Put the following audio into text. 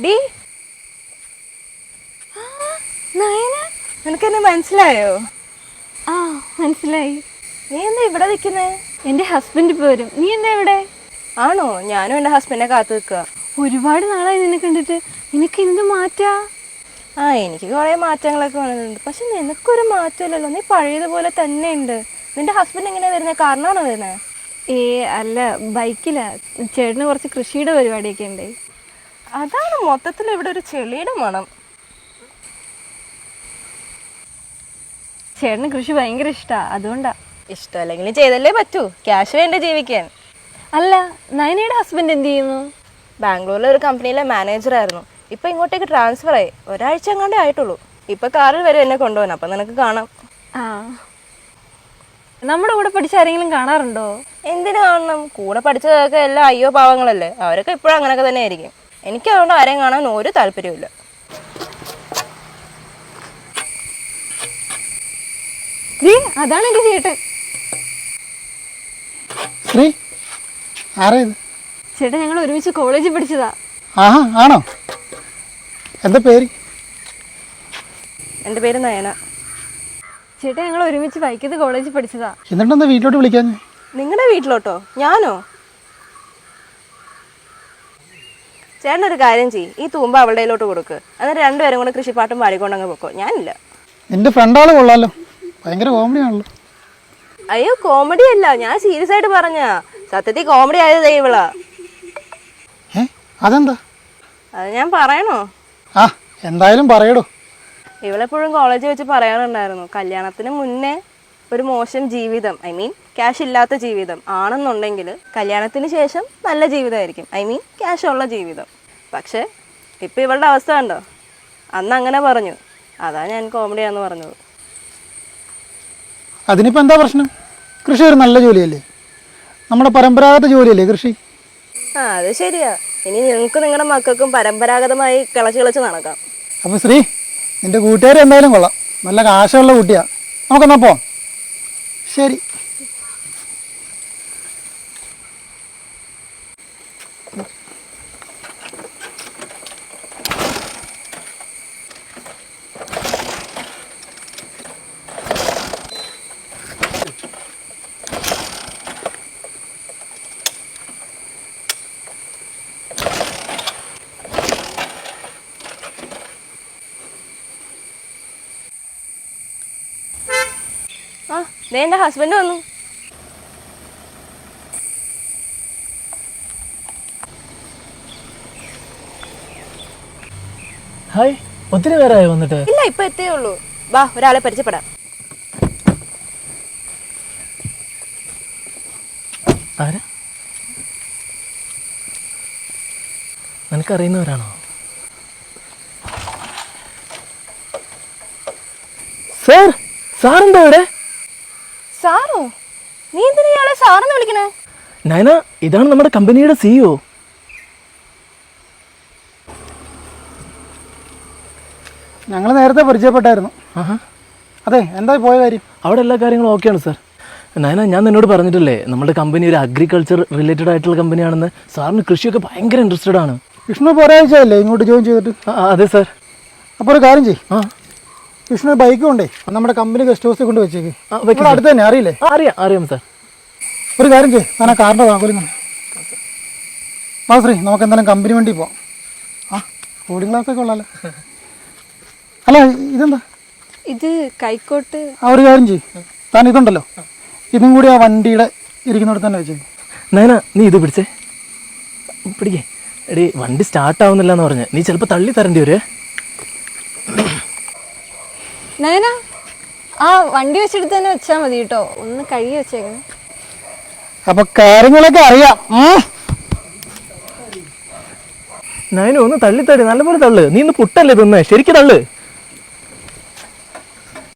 D Nayana, നിനക്കെന്നെ മനസ്സിലായോ? ആ മനസ്സിലായി. നീ എന്താ ഇവിടെ നിൽക്കുന്നേ? എൻ്റെ ഹസ്ബൻഡ് ഇപ്പോൾ വരും. നീ എന്താ ഇവിടെ? ആണോ? ഞാനും എൻ്റെ ഹസ്ബൻഡിനെ കാത്തു നിൽക്കുക. ഒരുപാട് നാളായി നിന്നെ കണ്ടിട്ട്. നിനക്ക് എന്ത് മാറ്റാ? എനിക്ക് കുറേ മാറ്റങ്ങളൊക്കെ വന്നിട്ടുണ്ട്. പക്ഷെ നിനക്കൊരു മാറ്റമില്ലല്ലോ, നീ പഴയതുപോലെ തന്നെ ഉണ്ട്. നിന്റെ ഹസ്ബൻഡ് എങ്ങനെയാണ് വരുന്നത്? കാരണമാണോ വരുന്നത്? അല്ല, ബൈക്കിലാ. ചേട്ടന് കുറച്ച് കൃഷിയുടെ പരിപാടിയൊക്കെ ഉണ്ട്. അതാണ് മൊത്തത്തിൽ ഇവിടെ ഒരു ചെളിയുടെ മണം. ചേട്ടന് കൃഷി ഭയങ്കര ഇഷ്ടമാണ്, അതുകൊണ്ടാ. ഇഷ്ടമല്ലെങ്കിലും ചെയ്തല്ലേ പറ്റൂ, ക്യാഷ് വേണ്ടേ ജീവിക്കാൻ. അല്ല, നയനയുടെ ഹസ്ബൻഡ് എന്ത് ചെയ്യുന്നു? ബാംഗ്ലൂരിലെ ഒരു കമ്പനിയിലെ മാനേജറായിരുന്നു. ഇപ്പം ഇങ്ങോട്ടേക്ക് ട്രാൻസ്ഫർ ആയി. ഒരാഴ്ച എങ്ങാണ്ടേ ആയിട്ടുള്ളൂ. ഇപ്പം കാറിൽ വരെ എന്നെ കൊണ്ടുപോകാൻ. അപ്പം നിനക്ക് കാണാം. ആ, നമ്മുടെ കൂടെ പഠിച്ച ആരെങ്കിലും കാണാറുണ്ടോ? എന്തിനു കാണണം? കൂടെ പഠിച്ചതൊക്കെ എല്ലാം അയ്യോ പാവങ്ങളല്ലേ. അവരൊക്കെ ഇപ്പോഴും അങ്ങനെയൊക്കെ തന്നെ ആയിരിക്കും. എനിക്ക് അതുകൊണ്ട് ആരെയും കാണാൻ ഒരു താല്പര്യമില്ല. അതാണ് എൻ്റെ ചേട്ടൻ. ചേട്ടൻ ഞങ്ങൾ ഒരുമിച്ച് കോളേജിൽ പഠിച്ചതാ. ആണോ? എന്താ പേര്? എൻ്റെ പേര് നയന. ചേട്ടൻ ഞങ്ങൾ ഒരുമിച്ച് വൈക്കത്ത് കോളേജിൽ പഠിച്ചതാ. എന്നിട്ടെന്താ വീട്ടിലോട്ട് വിളിക്കാൻ? നിങ്ങളുടെ വീട്ടിലോട്ടോ? ഞാനോ? ചേട്ടനൊരു കാര്യം ചെയ്യ്, ഈ തൂമ്പ അവളുടെ കയ്യിലോട്ട് കൊടുക്ക്. എന്നിട്ട് രണ്ടുപേരും കൂടെ കൃഷിപ്പാട്ടും പാടിക്കൊണ്ടങ്ങ് പൊക്കോ. ഞാനില്ല. നിന്റെ ഫ്രണ്ടാള് കൊള്ളാലോ, ഭയങ്കര കോമഡി ആണല്ലോ. അയ്യോ, കോമഡി അല്ല, ഞാൻ സീരിയസ് ആയിട്ട് പറഞ്ഞാ. സത്യത്തിൽ കോമഡി ആയത് ഇവളാ. അതെന്താ? അത് ഞാൻ പറയണോ? എന്തായാലും പറയടോ. ഇവളെപ്പോഴും കോളേജിൽ വെച്ച് പറയാറുണ്ടായിരുന്നു, കല്യാണത്തിന് മുന്നേ ഒരു മോശം ജീവിതം, ഐ മീൻ ക്യാഷ് ഇല്ലാത്ത ജീവിതം ആണെന്നുണ്ടെങ്കിൽ കല്യാണത്തിന് ശേഷം നല്ല ജീവിതമായിരിക്കും, ഐ മീൻ ക്യാഷ് ഉള്ള ജീവിതം. പക്ഷേ ഇപ്പം ഇവളുടെ അവസ്ഥ കണ്ടോ? അന്ന് അങ്ങനെ പറഞ്ഞു, അതാ ഞാൻ കോമഡിയാന്ന് പറഞ്ഞത്. അതിനിപ്പോൾ എന്താ പ്രശ്നം? കൃഷി ഒരു നല്ല ജോലിയല്ലേ, നമ്മുടെ പരമ്പരാഗത ജോലിയല്ലേ കൃഷി. അത് ശരിയാ. ഇനി നിങ്ങൾക്ക് നിങ്ങളുടെ മക്കൾക്കും പരമ്പരാഗതമായി കിളച്ച് നടക്കാം. അപ്പോൾ ശ്രീ, നിന്റെ കൂട്ടുകാർ എന്തായാലും കൊള്ളാം, നല്ല കാശുള്ള കുട്ടിയാ. നമുക്കെന്നാ പോവാം. ശരി. ദേ എൻ്റെ ഹസ്ബൻഡ് വന്നു. ഹായ്, ഒത്തിരി നേരമായി വന്നിട്ട്? ഇല്ല, ഇപ്പൊ എത്തേ ഉള്ളൂ. വാ, ഒരാളെ പരിചയപ്പെടാം. ആരാ? നിനക്കറിയുന്നവരാണോ? സാർ, സാറെന്താ ഇവിടെ? സാറോ? നീ എന്തിനാ ഇയാളെ സാറെന്ന് വിളിക്കണേ? നയന, ഇതാണ് നമ്മുടെ കമ്പനിയുടെ CEO. ഞങ്ങൾ നേരത്തെ പരിചയപ്പെട്ടായിരുന്നു. അതെ, എന്താ പോയ കാര്യം? അവിടെ എല്ലാ കാര്യങ്ങളും ഓക്കെയാണ് സാർ. നയന, ഞാൻ നിന്നോട് പറഞ്ഞിട്ടില്ലേ നമ്മുടെ കമ്പനി ഒരു അഗ്രികൾച്ചർ റിലേറ്റഡ് ആയിട്ടുള്ള കമ്പനിയാണെന്ന്. സാറിന് കൃഷിയൊക്കെ ഭയങ്കര ഇൻട്രസ്റ്റഡ് ആണ്. വിഷ്ണു ഇപ്പോൾ ഒരാഴ്ചയല്ലേ ഇങ്ങോട്ട് ജോയിൻ ചെയ്തിട്ട്? അതെ സാർ. അപ്പോൾ ഒരു കാര്യം ചെയ്യും, വിഷ്ണു ബൈക്ക് കൊണ്ടേ നമ്മുടെ കമ്പനി ഗസ്റ്റ് ഹൗസിൽ കൊണ്ട് വെച്ചേക്ക്. അടുത്ത് തന്നെ അറിയില്ലേ? അറിയാം സാർ. ഒരു കാര്യം ചെയ്യും, ഞാൻ ആ കാറിൻ്റെ താക്കോലും ശ്രീ, നമുക്ക് എന്തായാലും കമ്പനി വണ്ടി പോവാം. കൂളിംഗ് ഗ്ലാസ്സൊക്കെ ഉള്ളല്ലോ. അല്ല, ഇതെന്താ? ഇത് കൈക്കോട്ട്. ഒരു കാര്യം ചെയ്യും, താൻ ഇതുണ്ടല്ലോ, ഇതും കൂടി ആ വണ്ടിയുടെ ഇരിക്കുന്നിടത്ത് തന്നെ വെച്ചേക്ക്. നയന, നീ ഇത് പിടിക്കേ. എടീ, വണ്ടി സ്റ്റാർട്ട് ആവുന്നില്ല എന്ന് പറഞ്ഞ് നീ ചിലപ്പോൾ തള്ളി തരേണ്ടി വരുവേ. നയന, ആ വണ്ടി വെച്ചെടുത്ത് തന്നെ വെച്ചാൽ മതി കേട്ടോ, ഒന്ന് കഴുകി വെച്ചേക്കണം. അപ്പൊ കാര്യങ്ങളൊക്കെ അറിയാം. നയന, ഒന്ന് തള്ളിത്തടി, നല്ലപോലെ തള്ളു. നീ ഇന്ന് പുട്ടല്ലേ തിന്നേ, ശരിക്കും തള്ളു.